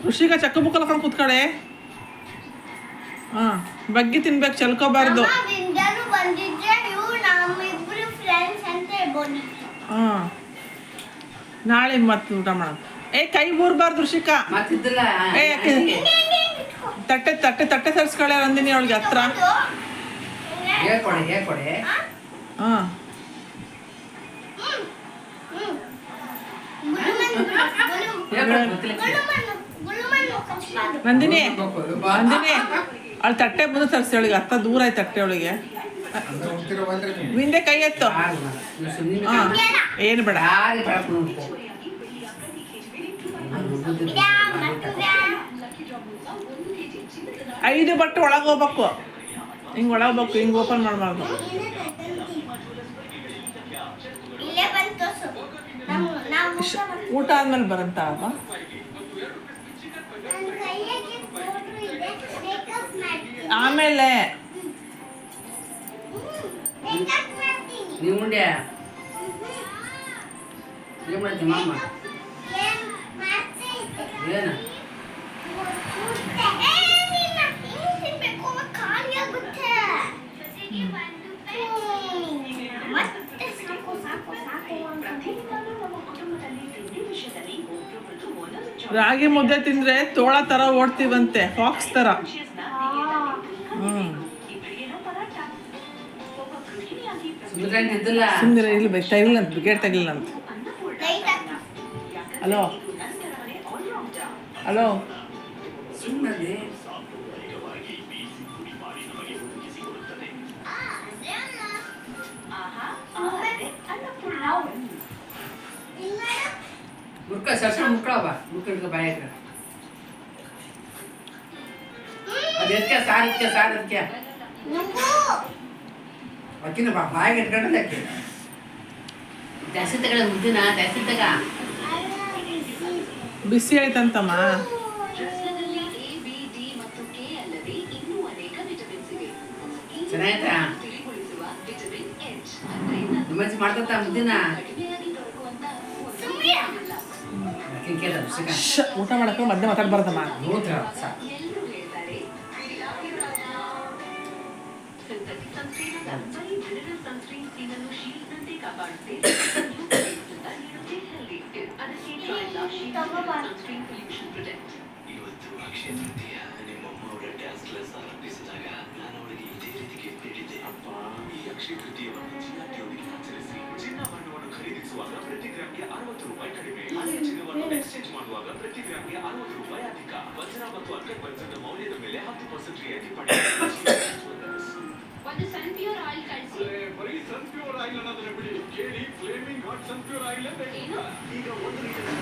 ಋಷಿಗ ಚಕ್ಕ ಬುಕ್ಕ ಕಲ್ಕೊಂಡು ಕೂತ್ಕಡೆ. ಹಾಂ, ಬಗ್ಗಿ ತಿನ್ಬೇಕು, ಚಲ್ಕೋಬಾರ್ದು. ಹಾಂ, ನಾಳೆ ಮತ್ತೆ ಊಟ ಮಾಡೋದು. ಕೈ ಊರ್ಬಾರ್ದು ಋಷಿಕಾ. ತಟ್ಟೆ ತಟ್ಟೆ ತಟ್ಟೆ ತರಿಸ್ಕೊಳ್ಳೆ ಅಂದಿನಿ ಅವಳಿಗೆ ಹತ್ರ. ಹಾಂ, ನಂದಿನಿ ನಂದಿನಿ ಅವಳು ತಟ್ಟೆ ಮುಂದೆ ತರಿಸಿ ಅವಳಿಗೆ ಹತ್ತ ದೂರ ಆಯ್ತು ತಟ್ಟೆ ಅವಳಿಗೆ. ಹಿಂದೆ ಕೈ ಎತ್ತು. ಹಾಂ, ಏನು ಬೇಡ. ಐದು ಬಟ್ಟೆ ಒಳಗೆ ಹೋಗ್ಬೇಕು, ಹಿಂಗೆ ಒಳಗೆ ಹೋಗ್ಬೇಕು, ಹಿಂಗೆ ಓಪನ್ ಮಾಡಬಾರ್ದು. ಊಟ ಆದ್ಮೇಲೆ ಬರಂತ ಅಲ್ವಾ? ಆಮೇಲೆ ರಾಗಿ ಮುದ್ದೆ ತಿಂದ್ರೆ ತೋಳ ತರ ಓಡ್ತೀವಂತೆ, ಫಾಕ್ಸ್ ತರ. ಸುಮ್ಮನೆ ಇಲ್ಲಿ ತೆಗಿಲ್ಲ ಅಂತ, ಗೇಟ್ ತೆಗಿಲ್ಲ ಅಂತ. ಹಲೋ ಹಲೋ, ಮುಕ್ಕ ಸರ್ಸ ಮುಕ್ಕಳವ ಮುಕ್ಕ ಬಾಯ ಅದಕ್ಕೆ ಸಾರಕ್ಕೆ ಸಾರಕ್ಕೆ ಅಕ್ಕಿನ ಬಾಯಿಗೆ ಇಟ್ಕೊಂಡಲ್ಲ ಅಕ್ಕಿ ಜಾಸ್ತಿ ತಗಳ ಮುದ್ದಿನ ಜಾಸ್ತಿ ತಗ ಬಿಸಿ ಆಯ್ತಂತಮ್ಮ. ಚೆನ್ನಾಯ್ತಾ ನಿಮ್ಮಜ್ಜಿ ಮಾಡ್ಕೊತ ಮುದ್ದಿನ ಊಟ ಮಾಡಕ್ಕೆ ಮಧ್ಯೆ ಮಾತಾಡ್ಬಾರ್ದಮ್ಮ. ಇವತ್ತು ಅಕ್ಷಯ ತೃತೀಯ. ನಿಮ್ಮಮ್ಮ ಅವರ ಡ್ಯಾನ್ಸ್ ಕ್ಲಾಸ್ ಆರಂಭಿಸಿದಾಗ ನಾನು ಅವಳಿಗೆ ಇದೇ ರೀತಿ ಗಿಫ್ಟ್ ನೀಡಿದ್ದೆ. ಅಪ್ಪ, ಈ ಅಕ್ಷಯ ತೃತೀಯವನ್ನು ಚಿನ್ನತೆಯೊಂದಿಗೆ ಆಚರಿಸಿ. ಚಿನ್ನಾಭರಣವನ್ನು ಖರೀದಿಸುವಾಗ ಪ್ರತಿ ಗ್ರಾಮ್ಗೆ 60 ರೂಪಾಯಿ ಕಡಿಮೆ, ಹಳೆಯ ಚಿನ್ನವನ್ನು ಎಕ್ಸ್ಚೇಂಜ್ ಮಾಡುವಾಗ ಪ್ರತಿ ಗ್ರಾಮ್ಗೆ 60 ರೂಪಾಯಿ ಅಧಿಕ, ವಜ್ರ ಮತ್ತು ಅನ್ಕಟ್ ವಜ್ರದ ಮೌಲ್ಯದ ಮೇಲೆ 10% ರಿಯಾಯಿತಿ ಪಡೆಯುತ್ತದೆ. ಒಂದು ಸನ್ಪ್ಯೂರ್ ಆಯಿಲ್ ಕಳಿಸಿ. ಬರೀ ಸನ್ಪ್ಯೂರ್ ಆಯಿಲ್ ಅನ್ನೋದನ್ನ ಬಿಡಿ, ಕೇಳಿ ಫ್ಲೇಮಿಂಗ್ ಹಾಟ್ ಸನ್ಪ್ಯೂರ್ ಆಯಿಲ್ ಅಂತ. ಏನು? ಈಗ 1 ಲೀಟರ್